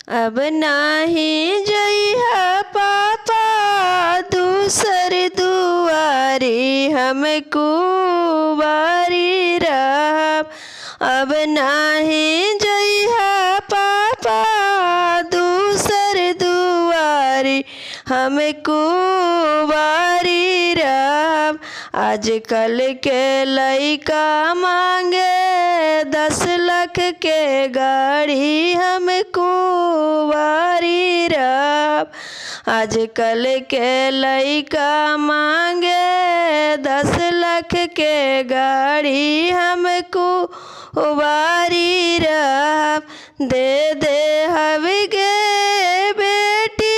अब नाही जइहा पापा दूसर दुआरी हमको बारी रहब। अब नाही जइहा पापा दूसर दुआरी हमको बारी रहब। आजकल के लइका मांगे 10 लाख के गाड़ी हमको बारी रहब। आजकल के लइका मांगे 10 लाख के गाड़ी हमको बारी रहब। दे हवगे बेटी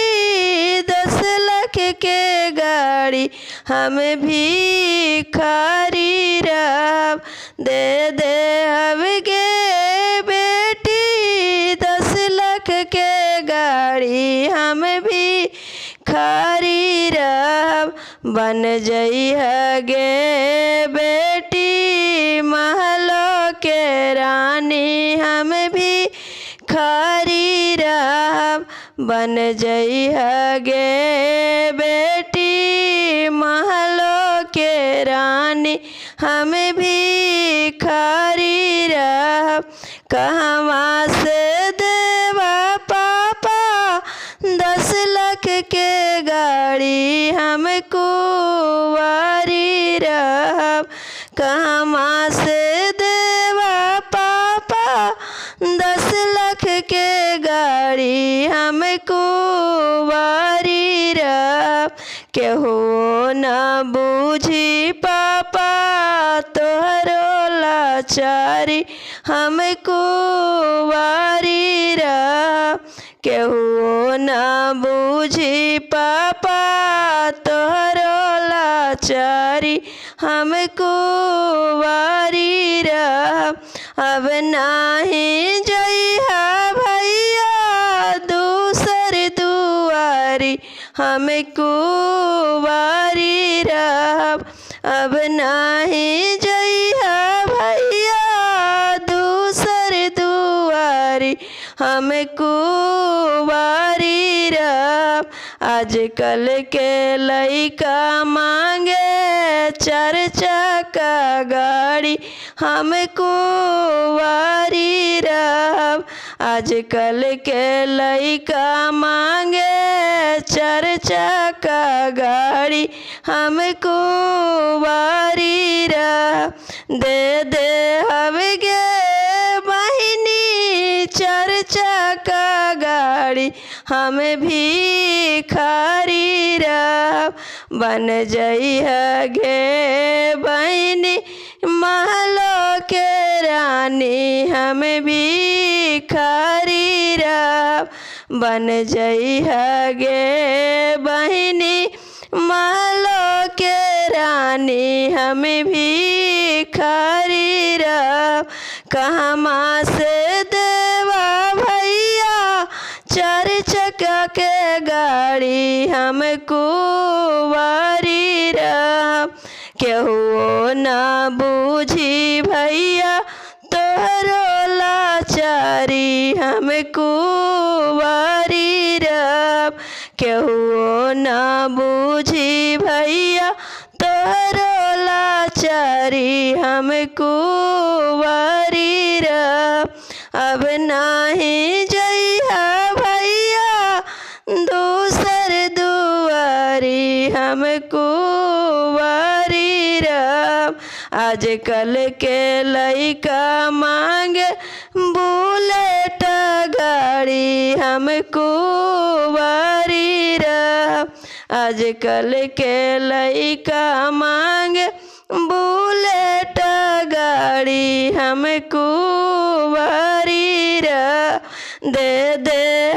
10 लाख के गाड़ी हम भिखारी रहब। दे हवगे बेटी 10 लाख के गाड़ी हम भिखारी रहब। बन जइहा गे बेटी महलों के रानी हम भिखारी रहब। बन जइहा गे बेटी महलों के रानी हम भिखारी रहब। कहवा से देवा पापा 10 लाख के गाड़ी हमको बारी रहब। कहवा से देवा पापा 10 लाख के गाड़ी हमको बारी रहब। केहू न बूझी पापा तोहरो लाचारी हमको बारी रहब। केहू न बूझी पापा तोहरो लाचारी हमको बारी रहब। अब नाही जइहा भैया दूसर दुआरी हमको बारी रहब। अब नाही जइहा भैया दूसर दुआरी हमको बारी रहब। आजकल के लइका मांगे 4 चक्का गाड़ी हमको बारी रहब। आजकल के लइका मांगे 4 चक्का गाड़ी हमको बारी रहब। दे हवगे बहिनी 4 चक्का गाड़ी हम भिखारी रहब। बन जइहा गे बहिनी महलों के रानी हम भिखारी रहब। बन जइहा गे बहिनी महलों के रानी हम भिखारी रहब। कहवा से देवा भैया 4 चक्का के गाड़ी हमको बारी रहब। केहू न बूझी भैया तोहरो लाचारी हमको बारी रहब। केहू न बूझी भैया तोहरो लाचारी हमको बारी रहब। अब नाही जइहा भैया दूसर दुआरी हमको बारी रहब। आजकल के लइका मांगे बुलेट गाड़ी हमको बारी रहब। आजकल के लइका मांगे बुलेट गाड़ी हमको बारी रहब। दे